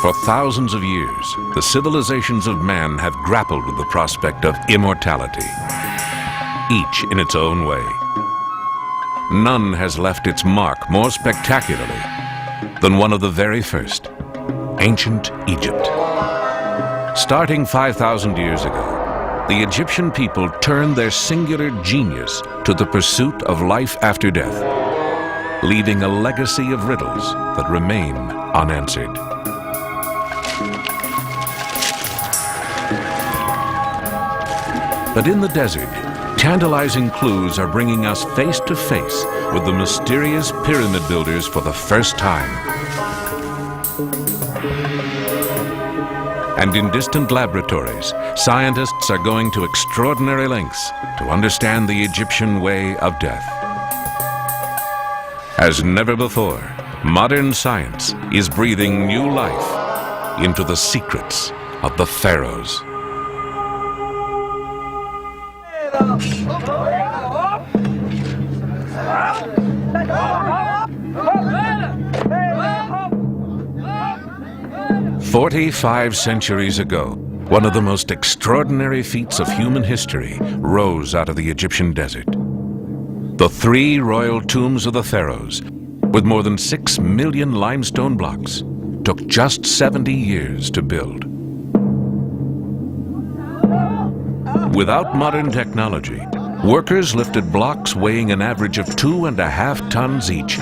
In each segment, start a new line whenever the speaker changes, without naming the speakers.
For thousands of years, the civilizations of man have grappled with the prospect of immortality, each in its own way. None has left its mark more spectacularly than one of the very first, ancient Egypt. Starting 5,000 years ago, the Egyptian people turned their singular genius to the pursuit of life after death, leaving a legacy of riddles that remain unanswered. But in the desert, tantalizing clues are bringing us face to face with the mysterious pyramid builders for the first time. And in distant laboratories, scientists are going to extraordinary lengths to understand the Egyptian way of death. As never before, modern science is breathing new life into the secrets of the pharaohs. "45 centuries ago, one of the most extraordinary feats of human history rose out of the Egyptian desert. The 3 royal tombs of the pharaohs, with more than 6 million limestone blocks, took just 70 years to build. Without modern technology, workers lifted blocks weighing an average of 2.5 tons each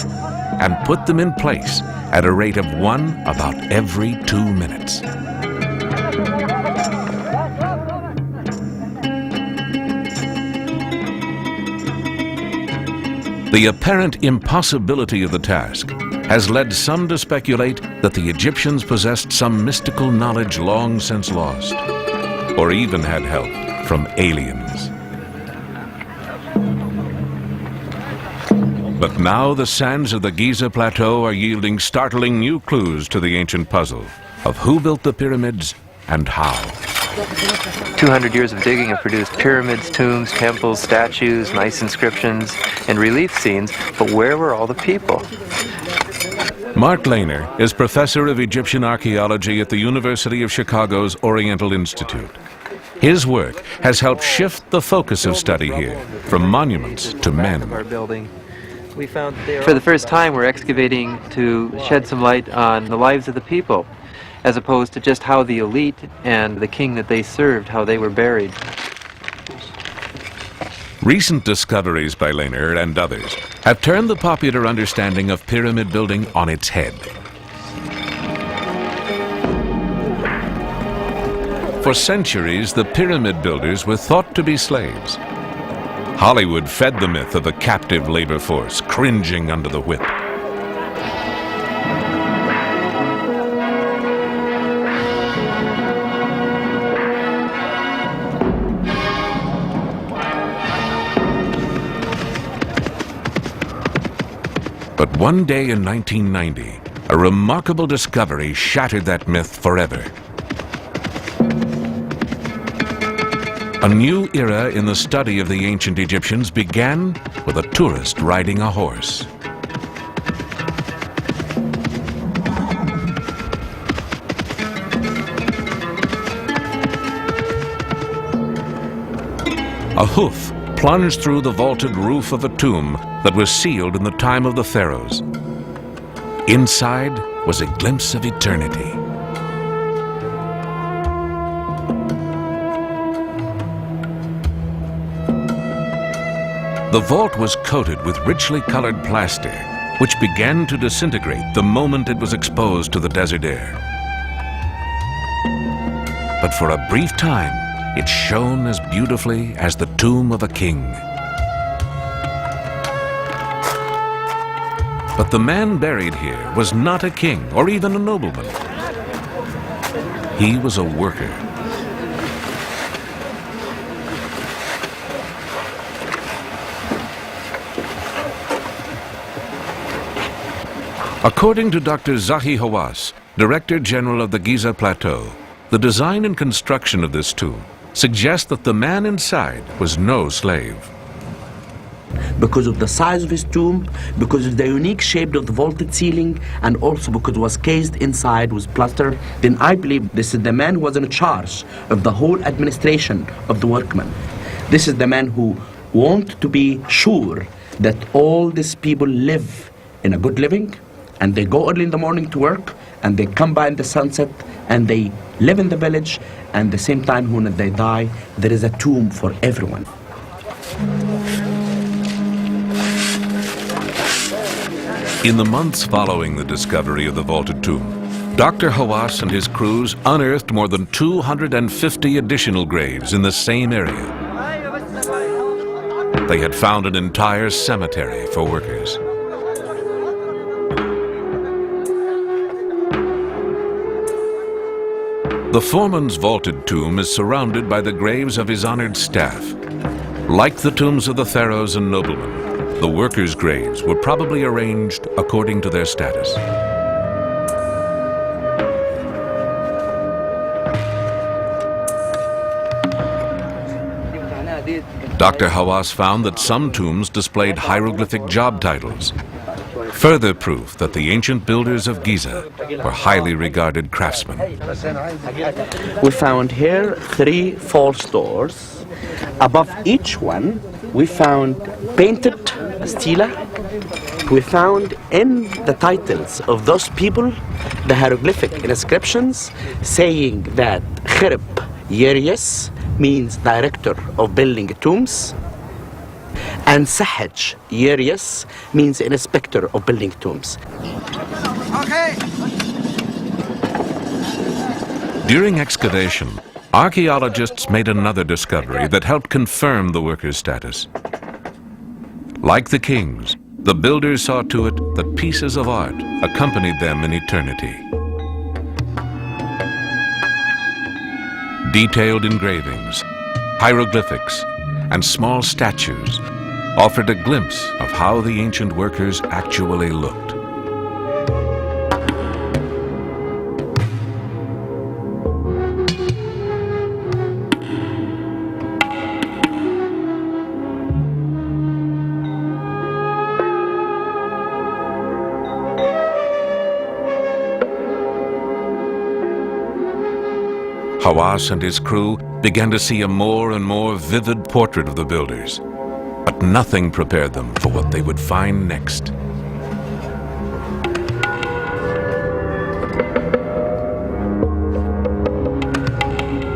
and put them in place at a rate of 1 about every 2 minutes. The apparent impossibility of the task has led some to speculate that the Egyptians possessed some mystical knowledge long since lost, or even had help from aliens. But now the sands of the Giza Plateau are yielding startling new clues to the ancient puzzle of who built the pyramids and how.
200 years of digging have produced pyramids, tombs, temples, statues, nice inscriptions, and relief scenes, but where were all the people?
Mark Lehner is professor of Egyptian archaeology at the University of Chicago's Oriental Institute. His work has helped shift the focus of study here from monuments to men.
For the first time, we're excavating to shed some light on the lives of the people, as opposed to just how the elite and the king that they served, how they were buried.
Recent discoveries by Lehner and others have turned the popular understanding of pyramid building on its head. For centuries, the pyramid builders were thought to be slaves. Hollywood fed the myth of a captive labor force cringing under the whip. But one day in 1990, a remarkable discovery shattered that myth forever. A new era in the study of the ancient Egyptians began with a tourist riding a horse. A hoof plunged through the vaulted roof of a tomb that was sealed in the time of the pharaohs. Inside was a glimpse of eternity. The vault was coated with richly colored plaster, which began to disintegrate the moment it was exposed to the desert air. But for a brief time, it shone as beautifully as the tomb of a king. But the man buried here was not a king or even a nobleman. He was a worker. According to Dr. Zahi Hawass, Director General of the Giza Plateau, the design and construction of this tomb suggests that the man inside was no slave.
because of the size of his tomb, because of the unique shape of the vaulted ceiling, and also because it was cased inside with plaster, then I believe this is the man who was in charge of the whole administration of the workmen. This is the man who wanted to be sure that all these people live in a good living, and they go early in the morning to work, and they come by in the sunset, and they live in the village, and at the same time when they die, there is a tomb for everyone.
In the months following the discovery of the vaulted tomb, Dr. Hawass and his crews unearthed more than 250 additional graves in the same area. They had found an entire cemetery for workers. The foreman's vaulted tomb is surrounded by the graves of his honored staff. Like the tombs of the pharaohs and noblemen, the workers' graves were probably arranged according to their status. Dr. Hawass found that some tombs displayed hieroglyphic job titles, further proof that the ancient builders of Giza were highly regarded craftsmen.
We found here 3 false doors. Above each one, we found painted stela. We found in the titles of those people the hieroglyphic inscriptions saying that Khirb Yerius means director of building tombs, and Sahaj Yerius means inspector of building tombs.
Okay.
During excavation, archaeologists made another discovery that helped confirm the workers' status. Like the kings, the builders saw to it that pieces of art accompanied them in eternity. Detailed engravings, hieroglyphics, and small statues offered a glimpse of how the ancient workers actually looked. Hawass and his crew began to see a more and more vivid portrait of the builders, but nothing prepared them for what they would find next.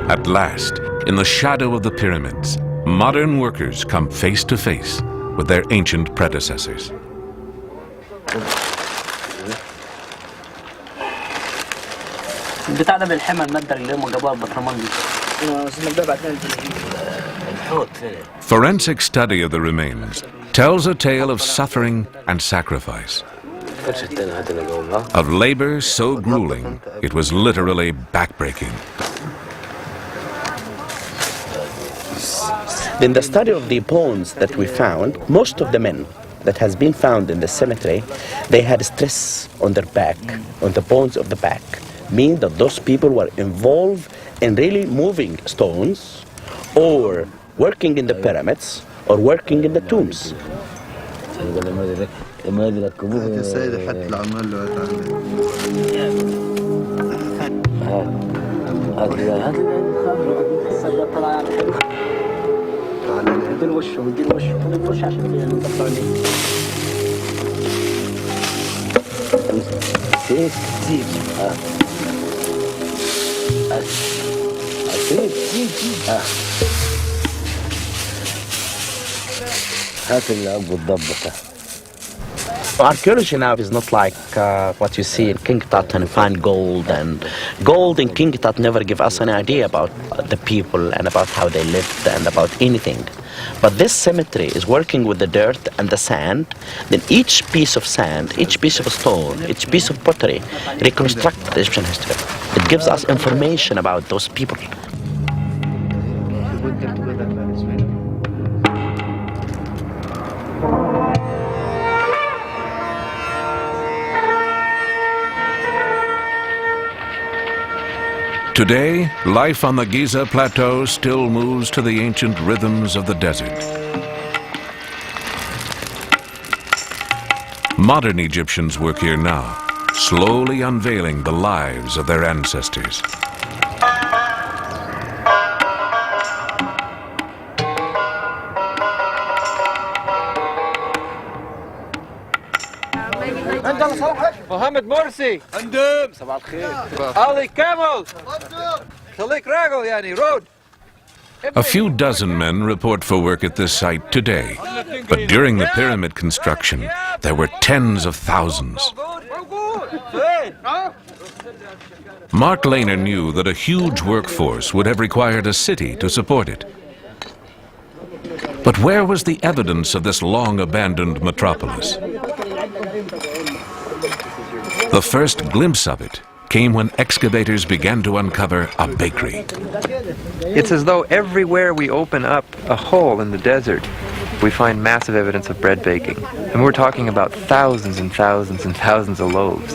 At last, in the shadow of the pyramids, modern workers come face to face with their ancient predecessors.
بتاع ده بالحمى المادة اللي هم جابوها بطرمان دي.
Forensic study of the remains tells a tale of suffering and sacrifice, of labor so grueling it was literally backbreaking.
In the study of the bones that we found, most of the men that has been found in the cemetery, they had stress on their back, on the bones of the back, mean that those people were involved in really moving stones or working in the pyramids or working in the tombs. Archaeology now is not like what you see in King Tut and find gold, and gold in King Tut never give us any idea about the people and about how they lived and about anything. But this cemetery is working with the dirt and the sand. Then each piece of sand, each piece of stone, each piece of pottery reconstruct the Egyptian history. It gives us information about those people.
Today, life on the Giza Plateau still moves to the ancient rhythms of the desert. Modern Egyptians work here now, slowly unveiling the lives of their ancestors.
Mohammed Morsi. Ali Camel. Khalik Ragel, Yani, road.
A few dozen men report for work at this site today, but during the pyramid construction, there were tens of thousands. Mark Lehner knew that a huge workforce would have required a city to support it. But where was the evidence of this long-abandoned metropolis? The first glimpse of it came when excavators began to uncover a bakery.
It's as though everywhere we open up a hole in the desert, we find massive evidence of bread baking. And we're talking about thousands and thousands and thousands of loaves.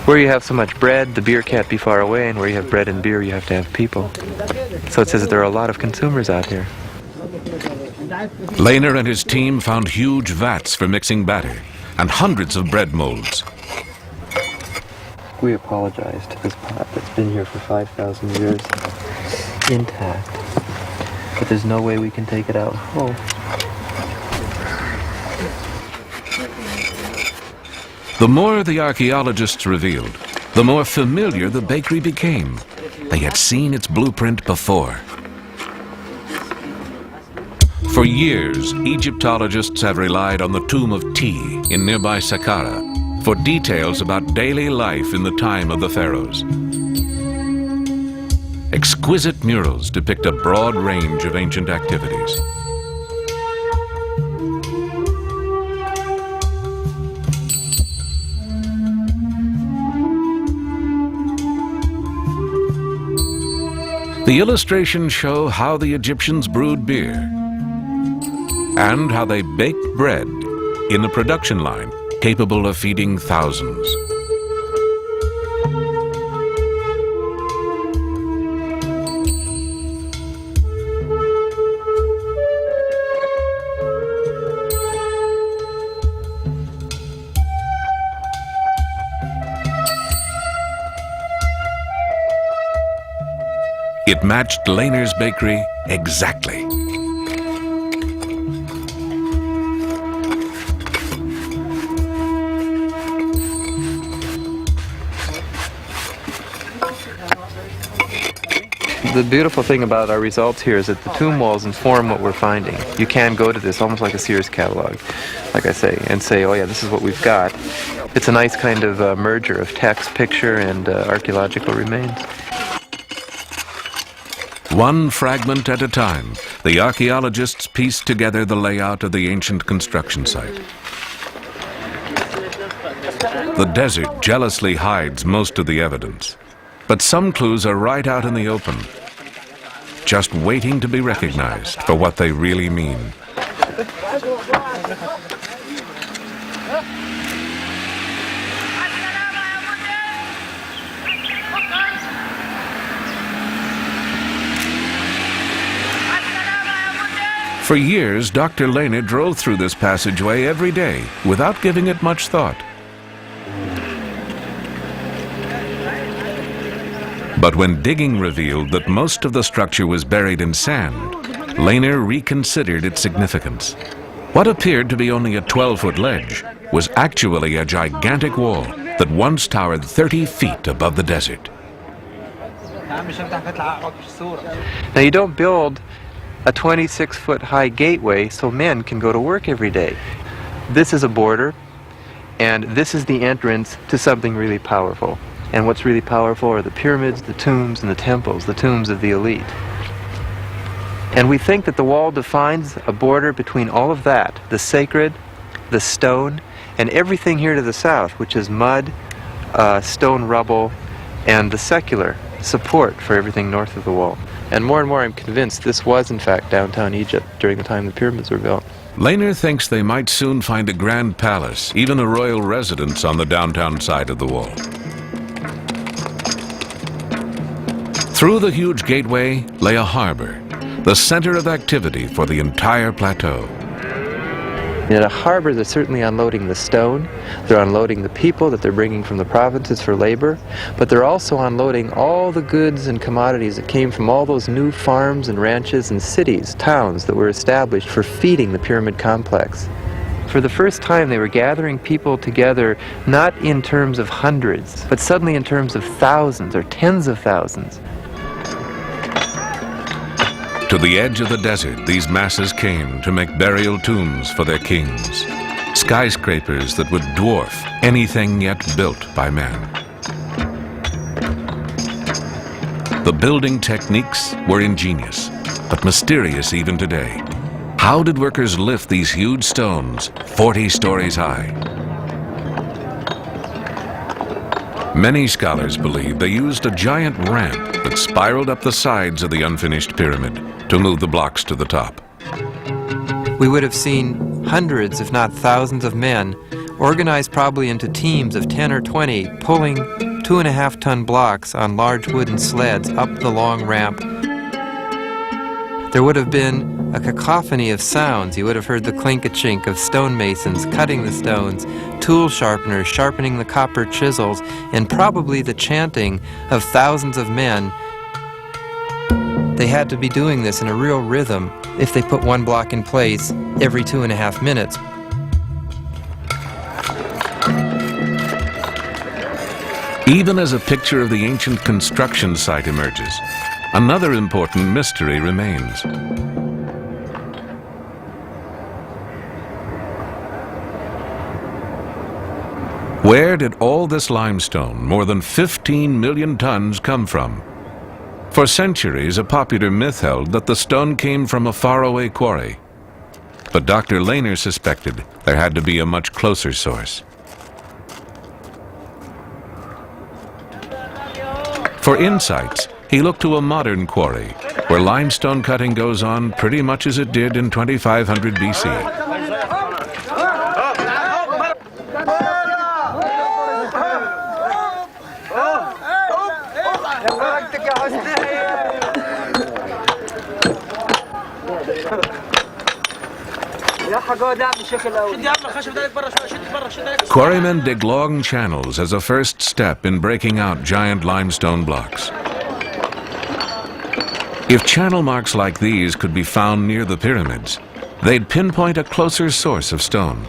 Where you have so much bread, the beer can't be far away, and where you have bread and beer, you have to have people. So it says that there are a lot of consumers out here.
Lehner and his team found huge vats for mixing batter and hundreds of bread molds.
We apologize to this pot that's been here for 5,000 years, intact. But there's no way we can take it out whole.
The more the archaeologists revealed, the more familiar the bakery became. They had seen its blueprint before. For years, Egyptologists have relied on the tomb of Ti in nearby Saqqara for details about daily life in the time of the pharaohs. Exquisite murals depict a broad range of ancient activities. The illustrations show how the Egyptians brewed beer and how they baked bread in a production line capable of feeding thousands. It matched Lehner's bakery exactly.
The beautiful thing about our results here is that the tomb walls inform what we're finding. You can go to this almost like a Sears catalog, like I say, and say, oh yeah, this is what we've got. It's a nice kind of merger of text, picture, and archaeological remains.
One fragment at a time, the archaeologists pieced together the layout of the ancient construction site. The desert jealously hides most of the evidence, but some clues are right out in the open, just waiting to be recognized for what they really mean. For years, Dr. Lehner drove through this passageway every day without giving it much thought. But when digging revealed that most of the structure was buried in sand, Lehner reconsidered its significance. What appeared to be only a 12-foot ledge was actually a gigantic wall that once towered 30 feet above the desert.
Now you don't build a 26-foot high gateway so men can go to work every day. This is a border, and this is the entrance to something really powerful. And what's really powerful are the pyramids, the tombs, and the temples, the tombs of the elite. And we think that the wall defines a border between all of that, the sacred, the stone, and everything here to the south, which is mud, stone rubble, and the secular support for everything north of the wall. And more I'm convinced this was in fact downtown Egypt during the time the pyramids were built.
Lehner thinks they might soon find a grand palace, even a royal residence on the downtown side of the wall. Through the huge gateway lay a harbor, the center of activity for the entire plateau.
In a harbor, they're certainly unloading the stone, they're unloading the people that they're bringing from the provinces for labor, but they're also unloading all the goods and commodities that came from all those new farms and ranches and cities, towns that were established for feeding the pyramid complex. For the first time, they were gathering people together not in terms of hundreds, but suddenly in terms of thousands or tens of thousands.
To the edge of the desert, these masses came to make burial tombs for their kings, skyscrapers that would dwarf anything yet built by man. The building techniques were ingenious, but mysterious even today. How did workers lift these huge stones 40 stories high? Many scholars believe they used a giant ramp that spiraled up the sides of the unfinished pyramid to move the blocks to the top.
We would have seen hundreds, if not thousands of men, organized probably into teams of 10 or 20, pulling 2.5-ton blocks on large wooden sleds up the long ramp. There would have been a cacophony of sounds. You would have heard the clink-a-chink of stonemasons cutting the stones, tool sharpeners sharpening the copper chisels, and probably the chanting of thousands of men. They had to be doing this in a real rhythm if they put one block in place every 2.5 minutes.
Even as a picture of the ancient construction site emerges, another important mystery remains. Where did all this limestone, more than 15 million tons, come from? For centuries, a popular myth held that the stone came from a faraway quarry. But Dr. Lehner suspected there had to be a much closer source. For insights, he looked to a modern quarry, where limestone cutting goes on pretty much as it did in 2500 BC. Quarrymen dig long channels as a first step in breaking out giant limestone blocks. If channel marks like these could be found near the pyramids, they'd pinpoint a closer source of stone.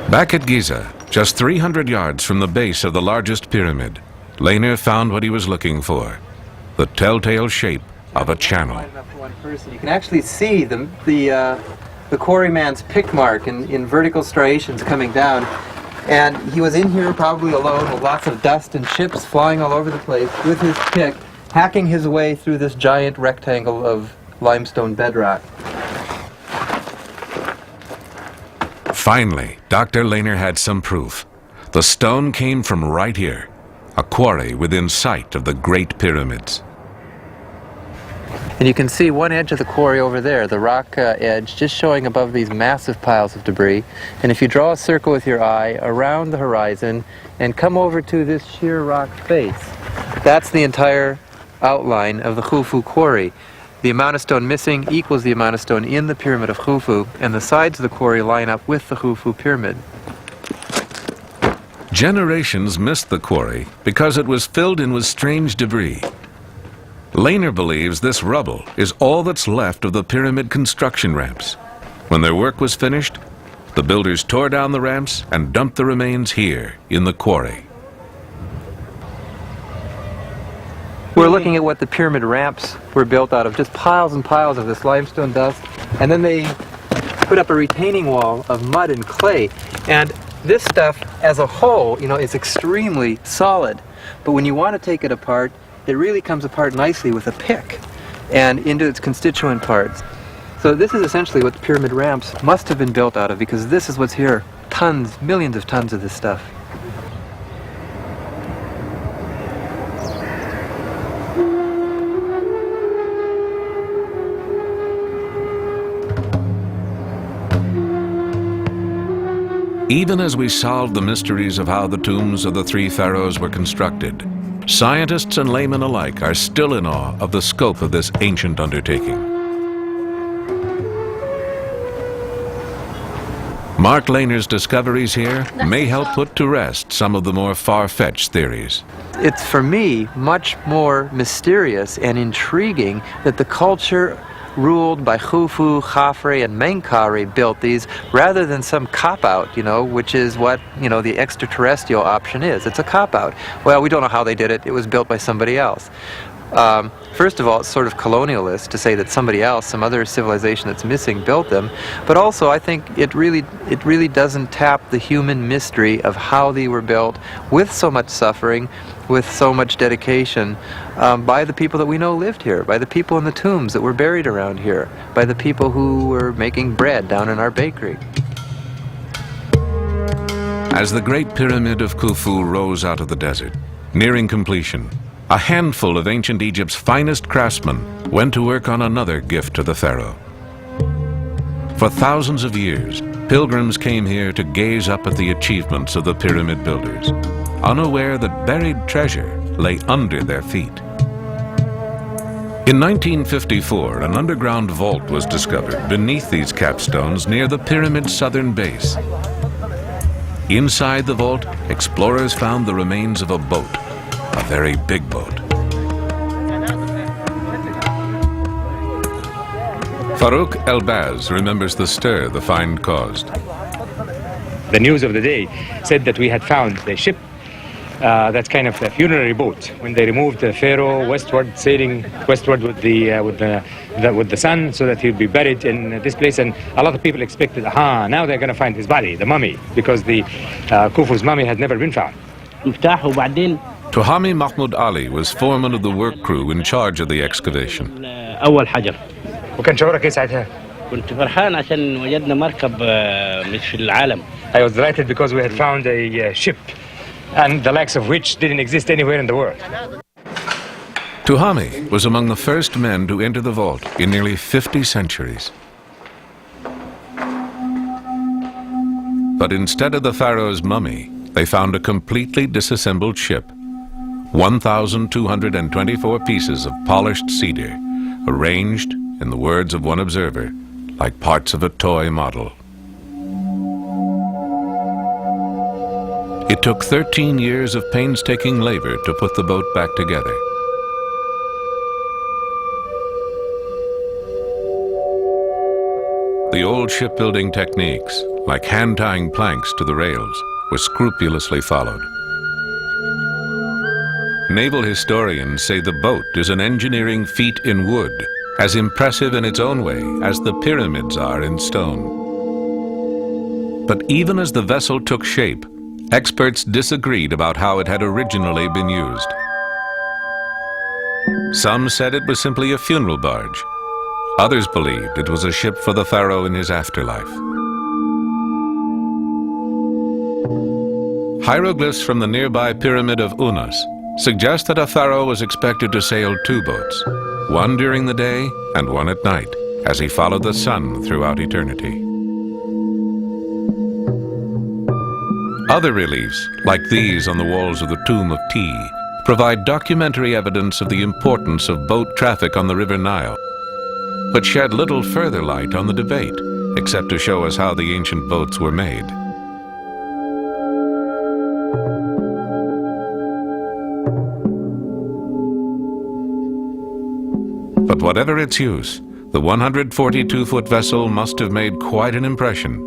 Back at Giza, just 300 yards from the base of the largest pyramid, Lehner found what he was looking for: the telltale shape of a channel.
You can actually see the quarryman's pick mark in vertical striations coming down. And he was in here probably alone with lots of dust and chips flying all over the place with his pick, hacking his way through this giant rectangle of limestone bedrock.
Finally, Dr. Lehner had some proof. The stone came from right here, a quarry within sight of the Great Pyramids.
And you can see one edge of the quarry over there, the rock edge, just showing above these massive piles of debris. And if you draw a circle with your eye around the horizon and come over to this sheer rock face, that's the entire outline of the Khufu quarry. The amount of stone missing equals the amount of stone in the pyramid of Khufu, and the sides of the quarry line up with the Khufu pyramid.
Generations missed the quarry because it was filled in with strange debris. Lehner believes this rubble is all that's left of the pyramid construction ramps. When their work was finished, the builders tore down the ramps and dumped the remains here in the quarry.
We're looking at what the pyramid ramps were built out of, just piles and piles of this limestone dust. And then they put up a retaining wall of mud and clay. And this stuff as a whole, is extremely solid. But when you want to take it apart, it really comes apart nicely with a pick and into its constituent parts. So this is essentially what the pyramid ramps must have been built out of, because this is what's here. Tons, millions of tons of this stuff.
Even as we solve the mysteries of how the tombs of the three pharaohs were constructed, scientists and laymen alike are still in awe of the scope of this ancient undertaking. Mark Lehner's discoveries here may help put to rest some of the more far-fetched theories.
It's, for me, much more mysterious and intriguing that the culture ruled by Khufu, Khafre, and Menkaure built these rather than some cop-out, which is what, the extraterrestrial option is. It's a cop-out. Well, we don't know how they did it. It was built by somebody else. First of all, it's sort of colonialist to say that somebody else, some other civilization that's missing, built them. But also, I think it really doesn't tap the human mystery of how they were built with so much suffering, with so much dedication, by the people that we know lived here, by the people in the tombs that were buried around here, by the people who were making bread down in our bakery.
As the Great Pyramid of Khufu rose out of the desert, nearing completion, a handful of ancient Egypt's finest craftsmen went to work on another gift to the pharaoh. For thousands of years, pilgrims came here to gaze up at the achievements of the pyramid builders, unaware that buried treasure lay under their feet. In 1954, an underground vault was discovered beneath these capstones near the pyramid's southern base. Inside the vault, explorers found the remains of a boat. A very big boat. Farouk Elbaz remembers the stir the find caused.
The news of the day said that we had found a ship that's kind of a funerary boat. When they removed the pharaoh westward, sailing westward with the sun, so that he would be buried in this place. And a lot of people expected, now they're going to find his body, the mummy, because the Khufu's mummy had never been found.
Tuhami Mahmoud Ali was foreman of the work crew in charge of the excavation.
أول حجر.
وكان شعورك ايه ساعتها؟
كنت فرحان عشان وجدنا مركب مش في العالم.
I was delighted because we had found a ship, and the likes of which didn't exist anywhere in the world.
Tuhami was among the first men to enter the vault in nearly 50 centuries. But instead of the pharaoh's mummy, they found a completely disassembled ship. 1,224 pieces of polished cedar, arranged, in the words of one observer, like parts of a toy model. It took 13 years of painstaking labor to put the boat back together. The old shipbuilding techniques, like hand-tying planks to the rails, were scrupulously followed. Naval historians say the boat is an engineering feat in wood, as impressive in its own way as the pyramids are in stone. But even as the vessel took shape, experts disagreed about how it had originally been used. Some said it was simply a funeral barge. Others believed it was a ship for the pharaoh in his afterlife. Hieroglyphs from the nearby pyramid of Unas suggest that a pharaoh was expected to sail two boats, one during the day and one at night, as he followed the sun throughout eternity. Other reliefs, like these on the walls of the tomb of Ti, provide documentary evidence of the importance of boat traffic on the River Nile, but shed little further light on the debate, except to show us how the ancient boats were made. But whatever its use, the 142-foot vessel must have made quite an impression,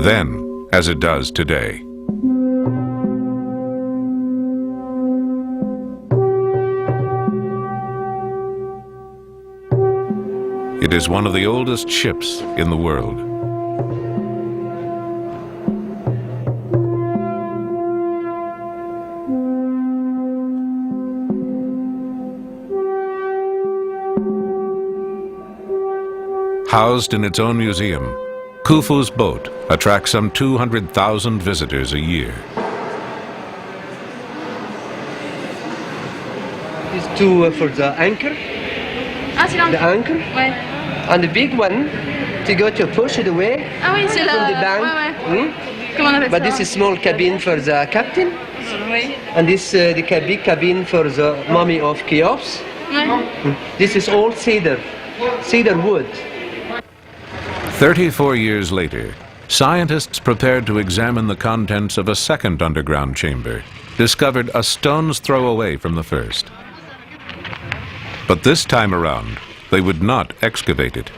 then as it does today. It is one of the oldest ships in the world. Housed in its own museum, Khufu's boat attracts some 200,000 visitors a year.
These two for the anchor. The anchor.
Ouais.
And the big one to go to push it away
Ah oui, c'est
from
la...
the bank.
Ouais. Comment on appelle
But
ça?
this is small cabin for the captain.
Oui.
And this the big cabin for the mummy of Cheops.
Ouais.
This is all cedar wood.
34 years later, scientists prepared to examine the contents of a second underground chamber, discovered a stone's throw away from the first. But this time around, they would not excavate it.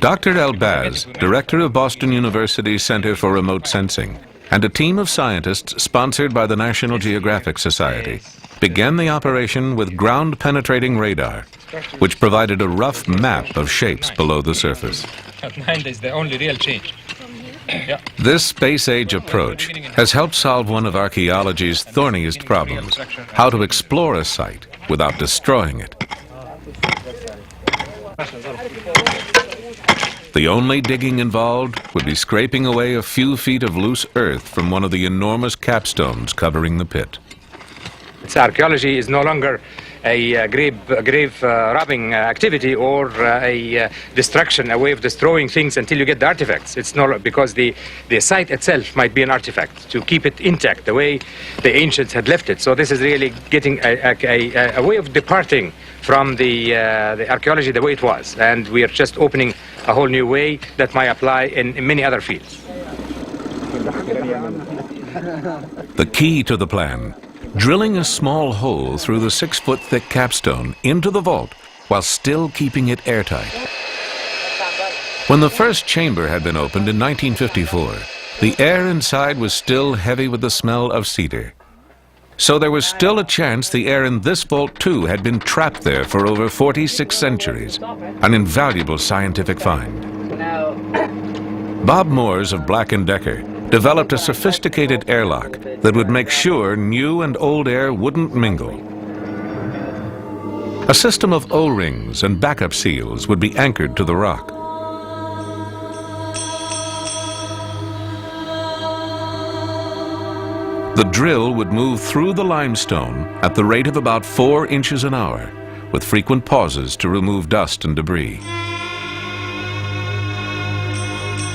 Dr. Elbaz, director of Boston University's Center for Remote Sensing, and a team of scientists sponsored by the National Geographic Society, began the operation with ground-penetrating radar, which provided a rough map of shapes below the surface.
9 is the only real change.
This space-age approach has helped solve one of archaeology's thorniest problems: how to explore a site without destroying it. The only digging involved would be scraping away a few feet of loose earth from one of the enormous capstones covering the pit.
Archaeology is no longer a grave robbing activity or a destruction, a way of destroying things until you get the artifacts. It's not, because the site itself might be an artifact, to keep it intact the way the ancients had left it. So this is really getting a way of departing from the archaeology the way it was, and we are just opening a whole new way that might apply in many other fields.
The key to the plan: drilling a small hole through the 6-foot-thick capstone into the vault while still keeping it airtight. When the first chamber had been opened in 1954, the air inside was still heavy with the smell of cedar. So there was still a chance the air in this vault too had been trapped there for over 46 centuries, an invaluable scientific find. Bob Moores of Black & Decker developed a sophisticated airlock that would make sure new and old air wouldn't mingle. A system of O-rings and backup seals would be anchored to the rock. The drill would move through the limestone at the rate of about 4 inches an hour, with frequent pauses to remove dust and debris.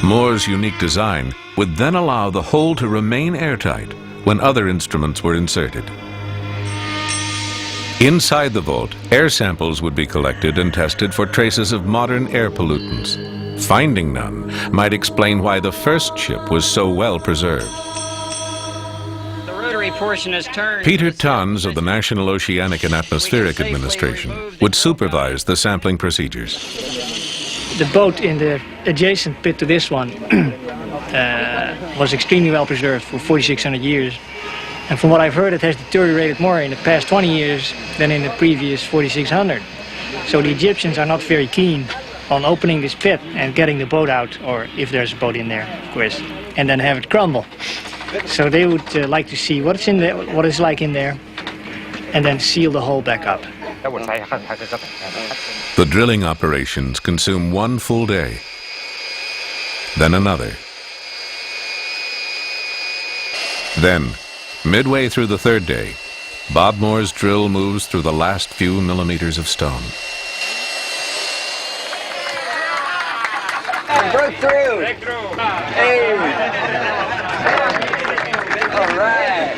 Moore's unique design would then allow the hole to remain airtight when other instruments were inserted. Inside the vault, air samples would be collected and tested for traces of modern air pollutants. Finding none might explain why the first ship was so well preserved.
The rotary portion is turned.
Peter Tons of the National Oceanic and Atmospheric Administration would supervise the sampling procedures.
The boat in the adjacent pit to this one was extremely well preserved for 4,600 years. And from what I've heard, it has deteriorated more in the past 20 years than in the previous 4,600. So the Egyptians are not very keen on opening this pit and getting the boat out, or if there's a boat in there, of course, and then have it crumble. So they would like to see what's in there, what it's like in there, and then seal the hole back up.
The drilling operations consume 1 full day, then another. Then, midway through the 3rd day, Bob Moore's drill moves through the last few millimeters of stone.
Break through! Break through! Hey! All right!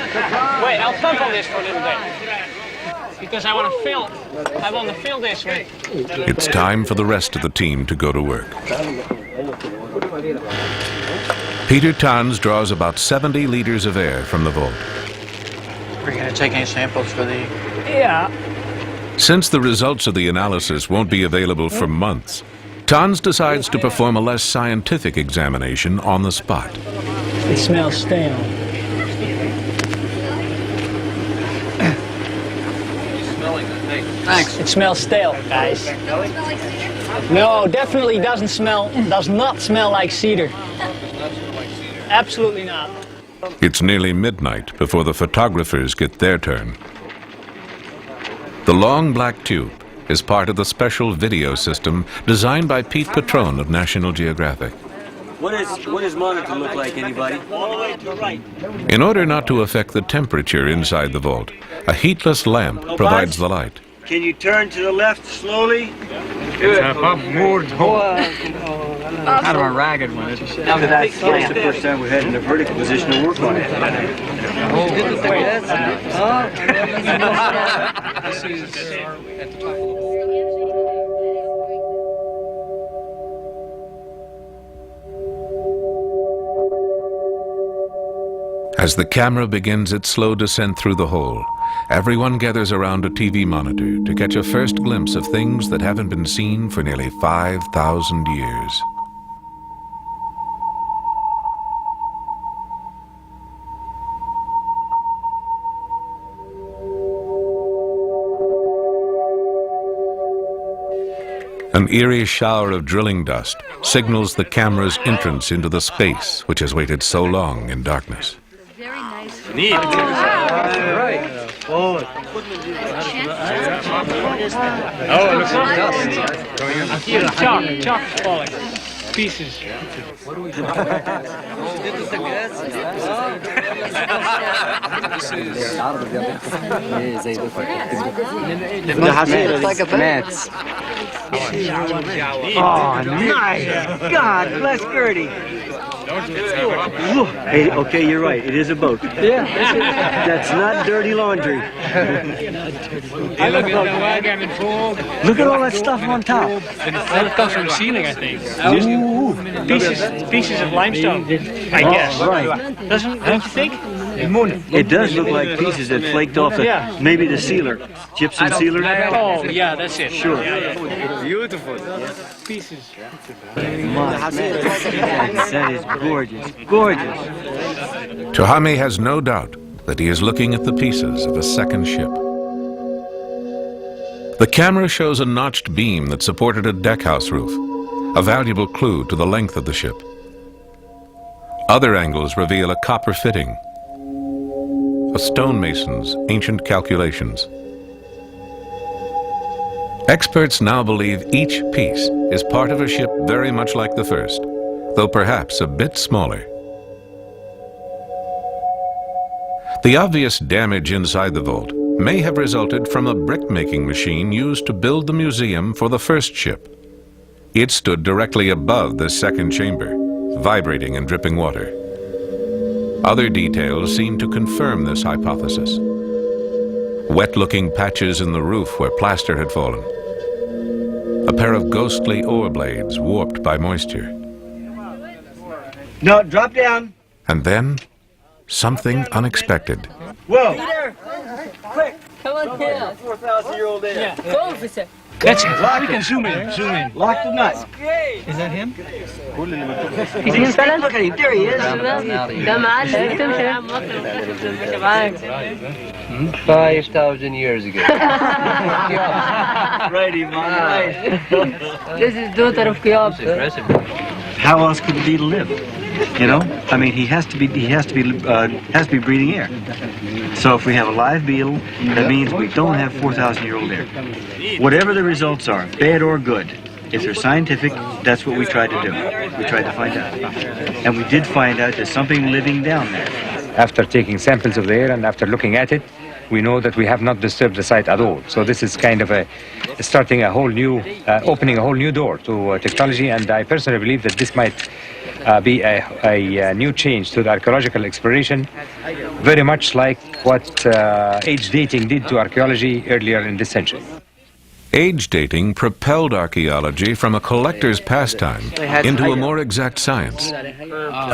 Wait, I'll thump on this for a little bit. Because I want to fill this with.
It's time for the rest of the team to go to work. Peter Tons draws about 70 liters of air from the vault.
We're going to take any samples for the...
Yeah.
Since the results of the analysis won't be available for months, Tons decides to perform a less scientific examination on the spot.
It smells stale.
Thanks.
It smells stale, guys. No, definitely does not smell like cedar. Absolutely not.
It's nearly midnight before the photographers get their turn. The long black tube is part of the special video system designed by Pete Patrone of National Geographic.
What does monitor look like, anybody?
In order not to affect the temperature inside the vault, a heatless lamp provides the light.
Can you turn to the left slowly?
Bob Moore's hole.
Kind of a ragged one.
That's the first time we had in a vertical position to work on it.
As the camera begins its slow descent through the hole, everyone gathers around a TV monitor to catch a first glimpse of things that haven't been seen for nearly 5,000 years. An eerie shower of drilling dust signals the camera's entrance into the space which has waited so long in darkness.
Very nice.
Neat. Right. Forward.
Oh, it looks like dust. Chalk falling. Pieces.
Like a mats. Oh, nice. God bless Gertie. Hey, okay, you're right. It is a boat. Yeah, that's not dirty laundry. Look at all that stuff on top.
That comes from the ceiling, I think. Pieces of limestone, I guess.
Right.
Don't you think?
It does look like pieces that flaked off maybe the sealer, gypsum sealer.
Oh, yeah, that's it.
Sure.
Beautiful.
Pieces.
That is gorgeous. Gorgeous.
Tuhami has no doubt that he is looking at the pieces of a second ship. The camera shows a notched beam that supported a deckhouse roof, a valuable clue to the length of the ship. Other angles reveal a copper fitting, a stonemason's ancient calculations. Experts now believe each piece is part of a ship very much like the first, though perhaps a bit smaller. The obvious damage inside the vault may have resulted from a brick-making machine used to build the museum for the first ship. It stood directly above the second chamber, vibrating and dripping water. Other details seem to confirm this hypothesis. Wet-looking patches in the roof where plaster had fallen. A pair of ghostly oar blades warped by moisture.
No, drop down.
And then, something unexpected.
Whoa.
Quick. Come on, Phil.
4,000-year-old air.
Yeah, go officer.
That's it. We can zoom in. Zoom in.
Lock the nuts.
Is that him?
Is he فعلا؟
Look at him. There he is.
ده معلم تمشي معاك
5,000 years ago.
Righty, man.
This is daughter of Cheops.
How else could the beetle live? You know, I mean, he has to be breathing air. So if we have a live beetle, that means we don't have 4,000-year-old air. Whatever the results are, bad or good, if they're scientific, that's what we tried to do. We tried to find out. And we did find out there's something living down there.
After taking samples of the air and after looking at it, we know that we have not disturbed the site at all. So this is kind of starting a whole new, opening a whole new door to technology, and I personally believe that this might be a new change to the archaeological exploration, very much like what age dating did to archaeology earlier in this century.
Age dating propelled archaeology from a collector's pastime into a more exact science.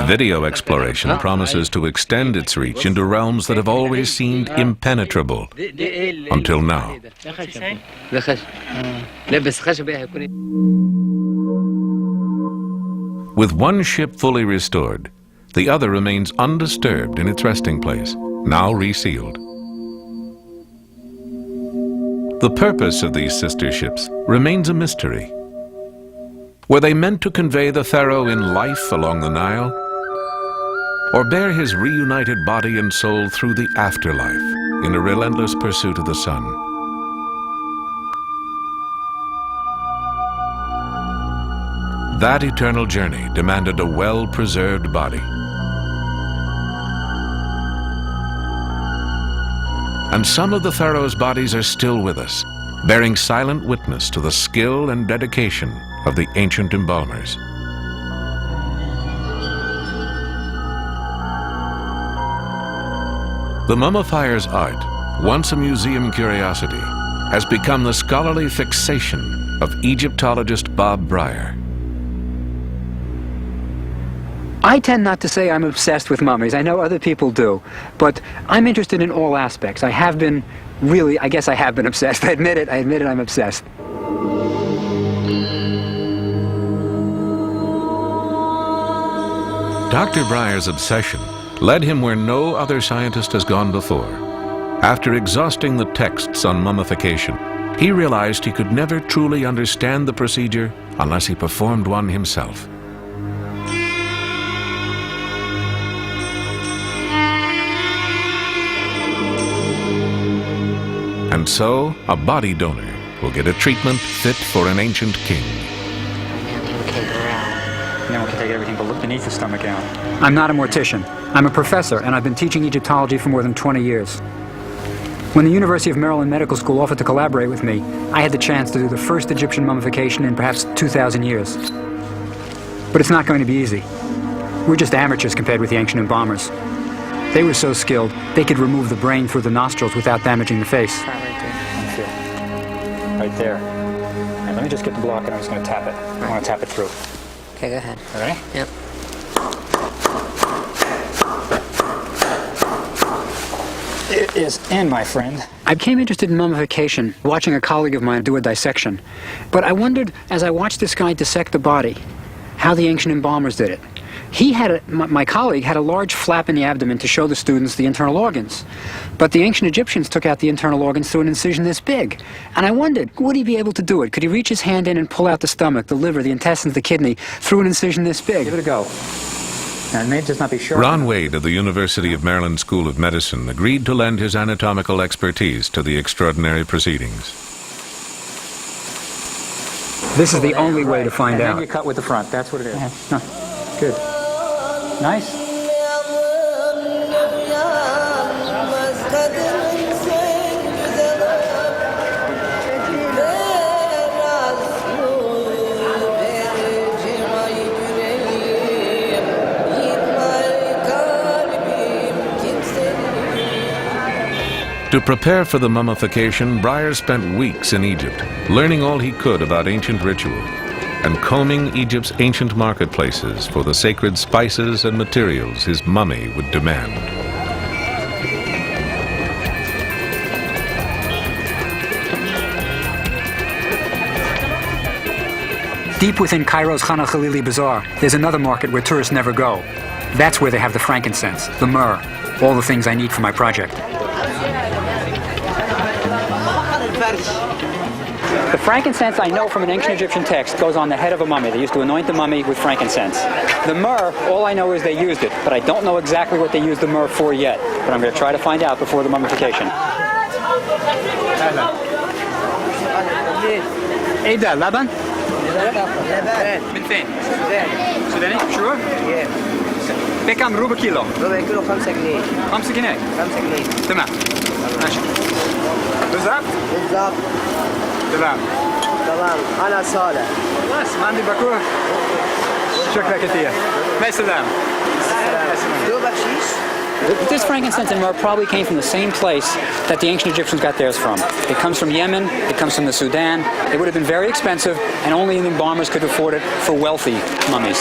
Video exploration promises to extend its reach into realms that have always seemed impenetrable, until now. With one ship fully restored, the other remains undisturbed in its resting place, now resealed. The purpose of these sister ships remains a mystery. Were they meant to convey the pharaoh in life along the Nile, or bear his reunited body and soul through the afterlife in a relentless pursuit of the sun? That eternal journey demanded a well-preserved body. And some of the pharaoh's bodies are still with us, bearing silent witness to the skill and dedication of the ancient embalmers. The mummifier's art, once a museum curiosity, has become the scholarly fixation of Egyptologist Bob Breyer.
I tend not to say I'm obsessed with mummies. I know other people do. But I'm interested in all aspects. I have been really, I guess I have been obsessed. I admit it, I'm obsessed.
Dr. Breyer's obsession led him where no other scientist has gone before. After exhausting the texts on mummification, he realized he could never truly understand the procedure unless he performed one himself. And so, a body donor will get a treatment fit for an ancient king.
Then we can take everything but look beneath the stomach out.
I'm not a mortician. I'm a professor, and I've been teaching Egyptology for more than 20 years. When the University of Maryland Medical School offered to collaborate with me, I had the chance to do the first Egyptian mummification in perhaps 2,000 years. But it's not going to be easy. We're just amateurs compared with the ancient embalmers. They were so skilled, they could remove the brain through the nostrils without damaging the face.
Right there. And let me just get the block and I'm just going to tap it. I want to tap it through.
Okay, go ahead.
All right?
Yep.
It is in, my friend.
I became interested in mummification, watching a colleague of mine do a dissection. But I wondered, as I watched this guy dissect the body, how the ancient embalmers did it. My colleague had a large flap in the abdomen to show the students the internal organs. But the ancient Egyptians took out the internal organs through an incision this big. And I wondered, would he be able to do it? Could he reach his hand in and pull out the stomach, the liver, the intestines, the kidney, through an incision this big?
Give it a go. Now, it may just not be sure.
Ron Wade of the University of Maryland School of Medicine agreed to lend his anatomical expertise to the extraordinary proceedings.
This is the only way to find out.
And then you cut with the front. That's what it is. Huh. Good. Nice.
To prepare for the mummification, Breyer spent weeks in Egypt, learning all he could about ancient ritual and combing Egypt's ancient marketplaces for the sacred spices and materials his mummy would demand.
Deep within Cairo's Khan Khalili Bazaar, there's another market where tourists never go. That's where they have the frankincense, the myrrh, all the things I need for my project. The frankincense I know from an ancient Egyptian text goes on the head of a mummy. They used to anoint the mummy with frankincense. The myrrh, all I know is they used it, but I don't know exactly what they used the myrrh for yet. But I'm going to try to find out before the mummification. ايه ده لبن؟ من فين؟ سوداني؟ Sure? Yeah. بكم ربع كيلو؟ ربع كيلو 5 جنيه. 5 جنيه؟ 5 جنيه. تمام. ماشي. بالظبط؟ بالظبط. تمام. تمام. أنا صالح. بس ما عندي باكور. شكرا كثير. مع السلامة. دو بخشيش. This frankincense and myrrh probably came from the same place that the ancient Egyptians got theirs from. It comes from Yemen, it comes from the Sudan. It would have been very expensive, and only the embalmers could afford it for wealthy mummies.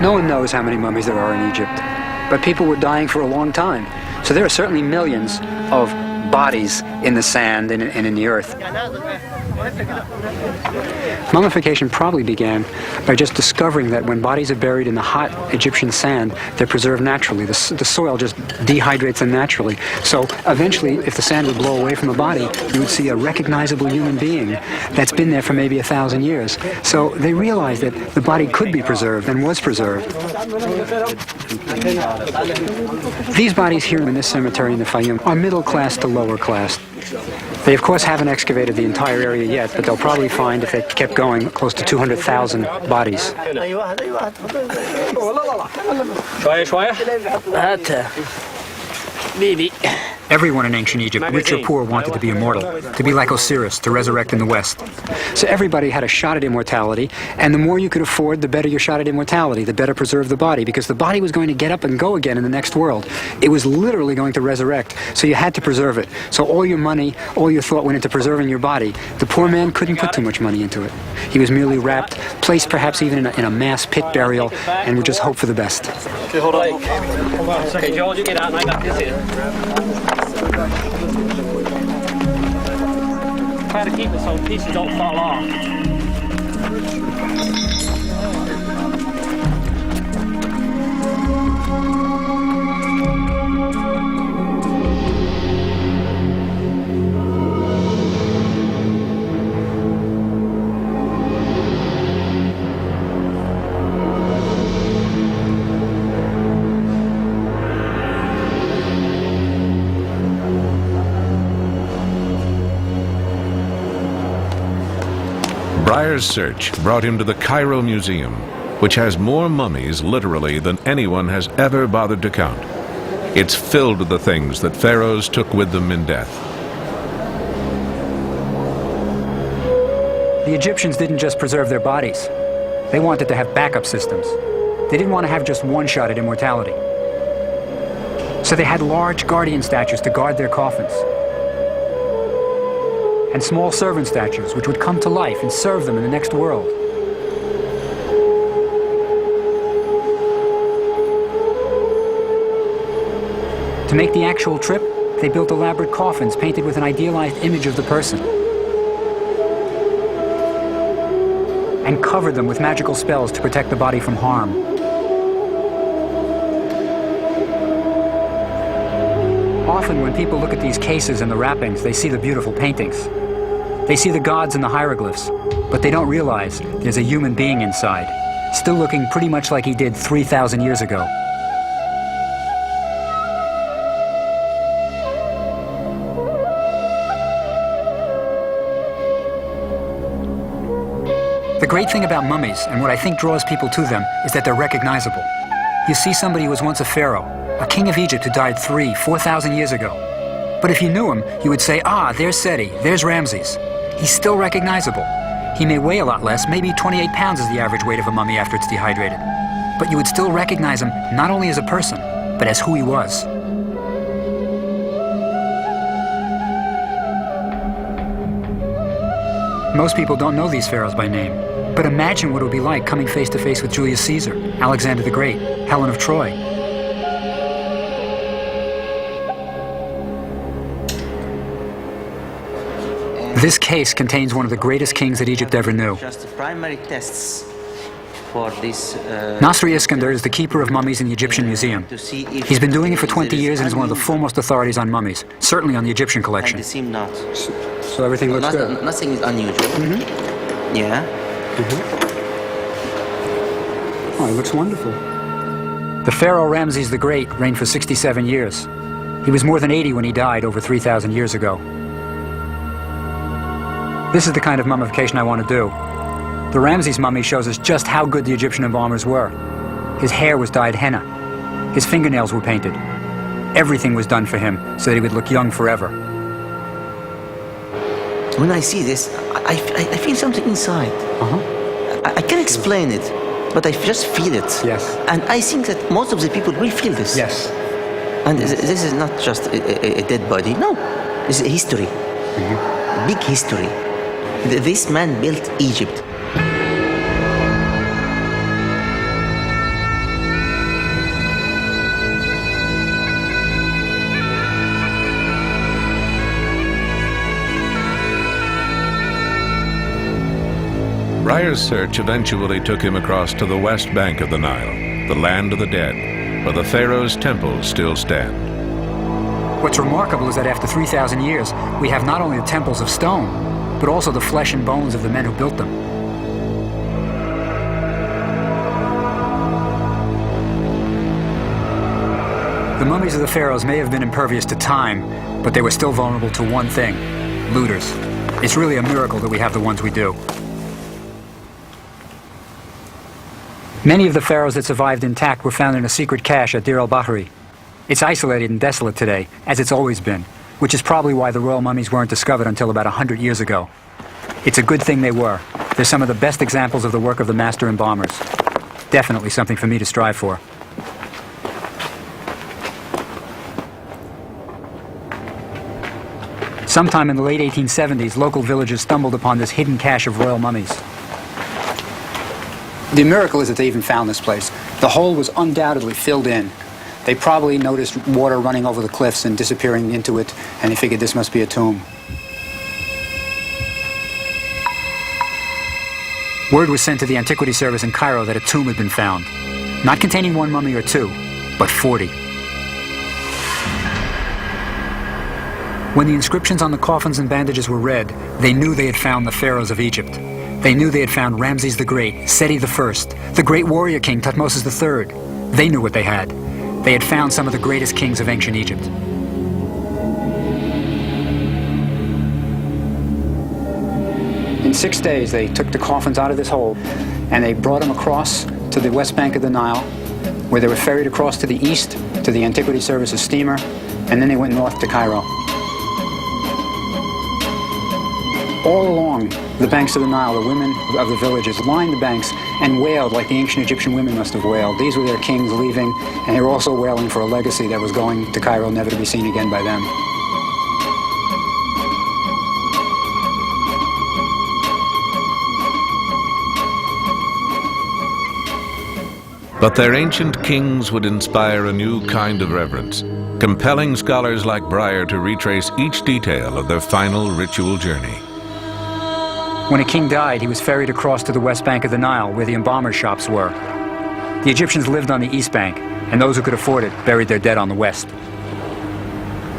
No one knows how many mummies there are in Egypt, but people were dying for a long time. So there are certainly millions of bodies in the sand and in the earth. Mummification probably began by just discovering that when bodies are buried in the hot Egyptian sand, they're preserved naturally. The soil just dehydrates them naturally. So eventually, if the sand would blow away from a body, you would see a recognizable human being that's been there for maybe 1,000 years. So they realized that the body could be preserved and was preserved. These bodies here in this cemetery in the Fayum are middle class to lower class. They, of course, haven't excavated the entire area yet, but they'll probably find, if they kept going, close to 200,000 bodies.
شوية شوية هات بيبي
Everyone in ancient Egypt, rich or poor, wanted to be immortal, to be like Osiris, to resurrect in the West. So everybody had a shot at immortality, and the more you could afford, the better your shot at immortality, the better preserve the body, because the body was going to get up and go again in the next world. It was literally going to resurrect, so you had to preserve it. So all your money, all your thought went into preserving your body. The poor man couldn't put too much money into it. He was merely wrapped, placed perhaps even in a mass pit burial, and would just hope for the best.
Okay, hold on. Okay, Joel, you get out and I got this here. Try to keep it so pieces don't fall off.
Breyer's search brought him to the Cairo Museum, which has more mummies literally than anyone has ever bothered to count. It's filled with the things that pharaohs took with them in death.
The Egyptians didn't just preserve their bodies. They wanted to have backup systems. They didn't want to have just one shot at immortality. So they had large guardian statues to guard their coffins, and small servant statues which would come to life and serve them in the next world. To make the actual trip, they built elaborate coffins painted with an idealized image of the person, and covered them with magical spells to protect the body from harm. Often when people look at these cases and the wrappings, they see the beautiful paintings. They see the gods and the hieroglyphs, but they don't realize there's a human being inside, still looking pretty much like he did 3,000 years ago. The great thing about mummies, and what I think draws people to them, is that they're recognizable. You see somebody who was once a pharaoh, a king of Egypt who died 3,000 to 4,000 years ago. But if you knew him, you would say, ah, there's Seti, there's Ramses. He's still recognizable. He may weigh a lot less, maybe 28 pounds is the average weight of a mummy after it's dehydrated. But you would still recognize him not only as a person, but as who he was. Most people don't know these pharaohs by name, but imagine what it would be like coming face to face with Julius Caesar, Alexander the Great, Helen of Troy. This case contains one of the greatest kings that Egypt ever knew.
Just primary tests for this.
Nasri Iskander is the keeper of mummies in the Egyptian Museum. He's been doing it for 20 years and is one of the foremost authorities on mummies, certainly on the Egyptian collection.
And they seem not.
So everything looks good?
Nothing is unusual. Mm-hmm. Yeah.
Mm-hmm. Oh, it looks wonderful. The pharaoh Ramses the Great reigned for 67 years. He was more than 80 when he died over 3,000 years ago. This is the kind of mummification I want to do. The Ramses mummy shows us just how good the Egyptian embalmers were. His hair was dyed henna. His fingernails were painted. Everything was done for him so that he would look young forever.
When I see this, I feel something inside. I can't explain it, but I just feel it.
Yes.
And I think that most of the people will feel this.
Yes.
And this is not just a dead body. No, this is a history. Mm-hmm. Big history. This man built Egypt.
Breyer's search eventually took him across to the west bank of the Nile, the land of the dead, where the pharaoh's temples still stand.
What's remarkable is that after 3,000 years, we have not only the temples of stone, but also the flesh and bones of the men who built them. The mummies of the pharaohs may have been impervious to time, but they were still vulnerable to one thing: looters. It's really a miracle that we have the ones we do. Many of the pharaohs that survived intact were found in a secret cache at Deir el-Bahri. It's isolated and desolate today, as it's always been, which is probably why the royal mummies weren't discovered until about 100 years ago. It's a good thing they were. They're some of the best examples of the work of the master embalmers. Definitely something for me to strive for. Sometime in the late 1870s, local villagers stumbled upon this hidden cache of royal mummies. The miracle is that they even found this place. The hole was undoubtedly filled in. They probably noticed water running over the cliffs and disappearing into it, and they figured this must be a tomb. Word was sent to the Antiquity Service in Cairo that a tomb had been found. Not containing one mummy or two, but 40. When the inscriptions on the coffins and bandages were read, they knew they had found the pharaohs of Egypt. They knew they had found Ramses the Great, Seti I, the great warrior king Thutmose III. They knew what they had. They had found some of the greatest kings of ancient Egypt. In 6 days, they took the coffins out of this hole, and they brought them across to the west bank of the Nile, where they were ferried across to the east, to the Antiquity Service's steamer, and then they went north to Cairo. All along the banks of the Nile, the women of the villages lined the banks and wailed like the ancient Egyptian women must have wailed. These were their kings leaving, and they were also wailing for a legacy that was going to Cairo, never to be seen again by them.
But their ancient kings would inspire a new kind of reverence, compelling scholars like Breyer to retrace each detail of their final ritual journey.
When a king died, he was ferried across to the west bank of the Nile, where the embalmers' shops were. The Egyptians lived on the east bank, and those who could afford it buried their dead on the west.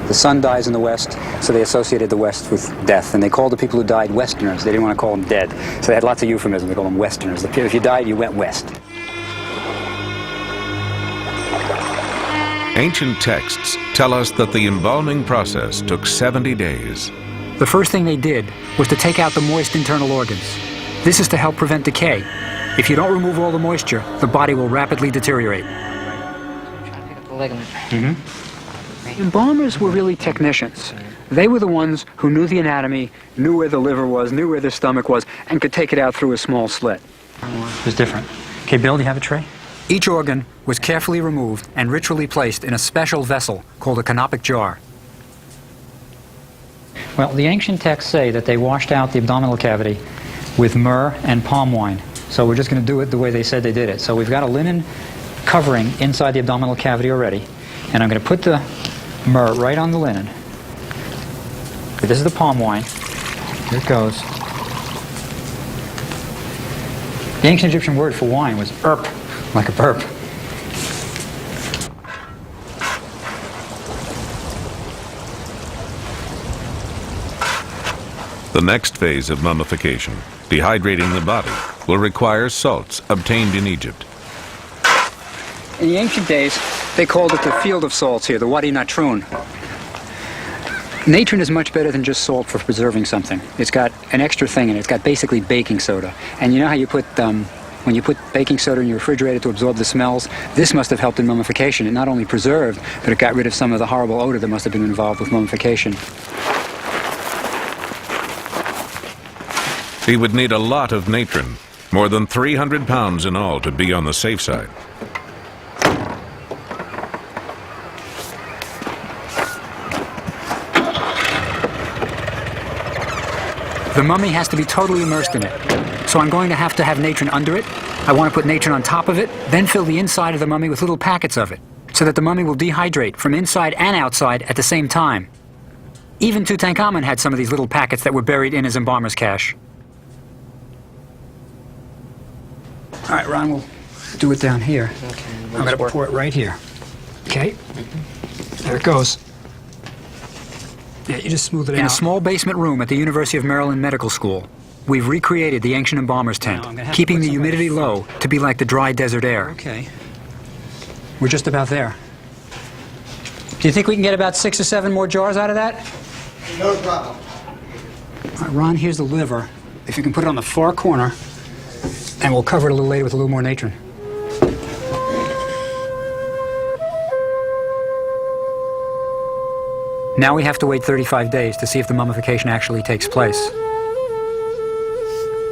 The sun dies in the west, so they associated the west with death, and they called the people who died Westerners. They didn't want to call them dead, so they had lots of euphemisms. They called them Westerners. If you died, you went west.
Ancient texts tell us that the embalming process took 70 days.
The first thing they did was to take out the moist internal organs. This is to help prevent decay. If you don't remove all the moisture, the body will rapidly deteriorate. Embalmers were really technicians. They were the ones who knew the anatomy, knew where the liver was, knew where the stomach was, and could take it out through a small slit.
It was different. Okay, Bill, do you have a tray?
Each organ was carefully removed and ritually placed in a special vessel called a canopic jar.
Well, the ancient texts say that they washed out the abdominal cavity with myrrh and palm wine. So we're just going to do it the way they said they did it. So we've got a linen covering inside the abdominal cavity already. And I'm going to put the myrrh right on the linen. Okay, this is the palm wine. Here it goes. The ancient Egyptian word for wine was erp, like a burp.
The next phase of mummification, dehydrating the body, will require salts obtained in Egypt.
In the ancient days, they called it the field of salts here, the Wadi Natrun. Natron is much better than just salt for preserving something. It's got an extra thing in it. It's got basically baking soda. And you know how you put, when you put baking soda in your refrigerator to absorb the smells? This must have helped in mummification. It not only preserved, but it got rid of some of the horrible odor that must have been involved with mummification.
He would need a lot of natron, more than 300 pounds in all to be on the safe side.
The mummy has to be totally immersed in it. So I'm going to have natron under it. I want to put natron on top of it, then fill the inside of the mummy with little packets of it, so that the mummy will dehydrate from inside and outside at the same time. Even Tutankhamun had some of these little packets that were buried in his embalmer's cache. All right, Ron, we'll do it down here. Okay, I'm going to pour it right here. Okay? There it goes. Yeah, you just smooth it out. In a small basement room at the University of Maryland Medical School, we've recreated the ancient embalmer's tent, keeping the humidity low to be like the dry desert air.
Okay. We're just about there. Do you think we can get about 6 or 7 more jars out of that?
No problem.
All right, Ron, here's the liver. If you can put it on the far corner, and we'll cover it a little later with a little more natron. Now we have to wait 35 days to see if the mummification actually takes place.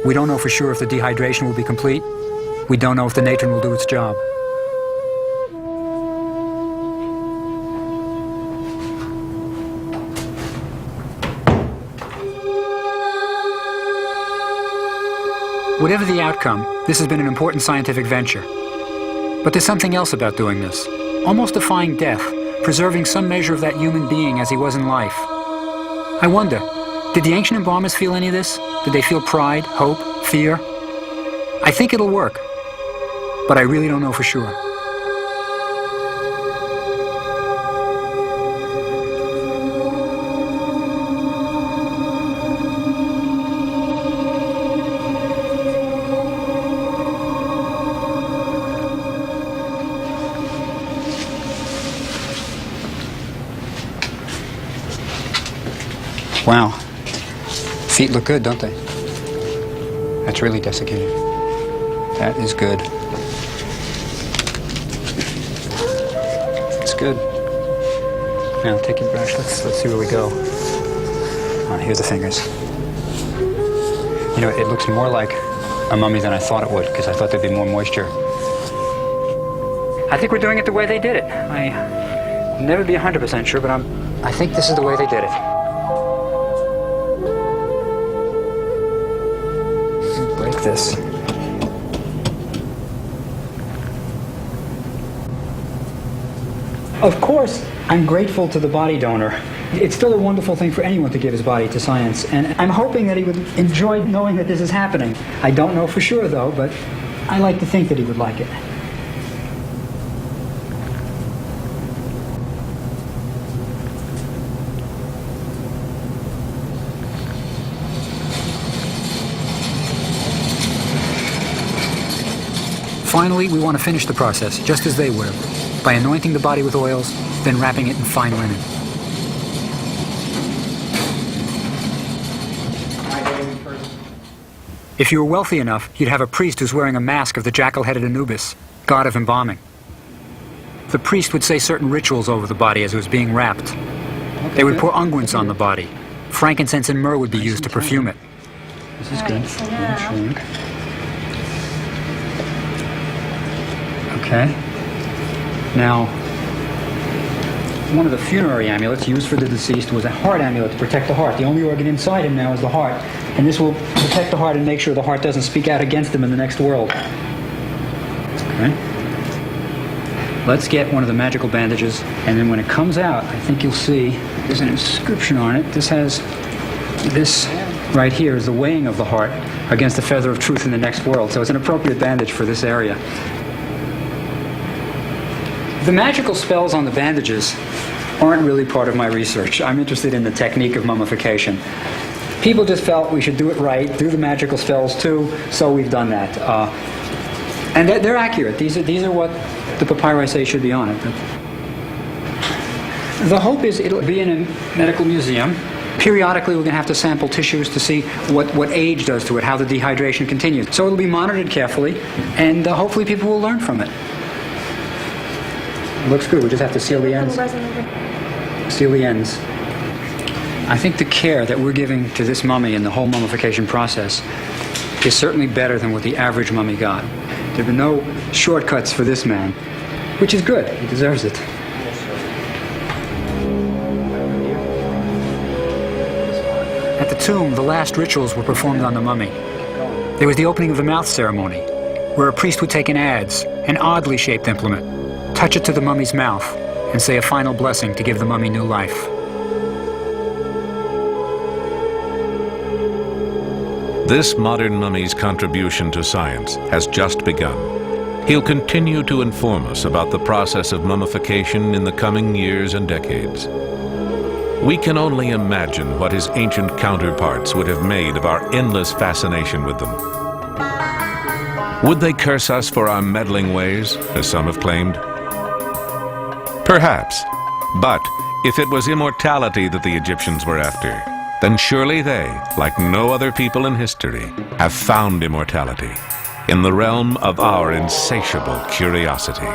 We don't know for sure if the dehydration will be complete. We don't know if the natron will do its job. Whatever the outcome, this has been an important scientific venture. But there's something else about doing this. Almost defying death, preserving some measure of that human being as he was in life. I wonder, did the ancient embalmers feel any of this? Did they feel pride, hope, fear? I think it'll work, but I really don't know for sure. Wow. Feet look good, don't they? That's really desiccated. That is good. It's good. Now take your brush. Let's see where we go. Oh, here's the fingers. You know, it looks more like a mummy than I thought it would, because I thought there'd be more moisture. I think we're doing it the way they did it. I'll never be 100% sure, but I think this is the way they did it. Break this. Of course, I'm grateful to the body donor. It's still a wonderful thing for anyone to give his body to science, and I'm hoping that he would enjoy knowing that this is happening. I don't know for sure, though, but I like to think that he would like it. Finally, we want to finish the process, just as they would have, by anointing the body with oils, then wrapping it in fine linen. If you were wealthy enough, you'd have a priest who's wearing a mask of the jackal-headed Anubis, god of embalming. The priest would say certain rituals over the body as it was being wrapped. They would pour unguents on the body. Frankincense and myrrh would be used to perfume it. This is good. Okay. Now, one of the funerary amulets used for the deceased was a heart amulet to protect the heart. The only organ inside him now is the heart. And this will protect the heart and make sure the heart doesn't speak out against him in the next world. Okay. Let's get one of the magical bandages, and then when it comes out, I think you'll see there's an inscription on it. This has this right here is the weighing of the heart against the feather of truth in the next world. So it's an appropriate bandage for this area. The magical spells on the bandages aren't really part of my research. I'm interested in the technique of mummification. People just felt we should do it right, do the magical spells too, so we've done that. And they're accurate. These are what the papyri say should be on it. The hope is it'll be in a medical museum. Periodically, we're going to have to sample tissues to see what age does to it, how the dehydration continues. So it'll be monitored carefully, and hopefully people will learn from it. It looks good. We just have to seal the ends. Seal the ends. I think the care that we're giving to this mummy and the whole mummification process is certainly better than what the average mummy got. There have been no shortcuts for this man, which is good. He deserves it. At the tomb, the last rituals were performed on the mummy. There was the opening of the mouth ceremony, where a priest would take an adze, an oddly shaped implement, touch it to the mummy's mouth, and say a final blessing to give the mummy new life.
This modern mummy's contribution to science has just begun. He'll continue to inform us about the process of mummification in the coming years and decades. We can only imagine what his ancient counterparts would have made of our endless fascination with them. Would they curse us for our meddling ways, as some have claimed? Perhaps. But if it was immortality that the Egyptians were after, then surely they, like no other people in history, have found immortality in the realm of our insatiable curiosity.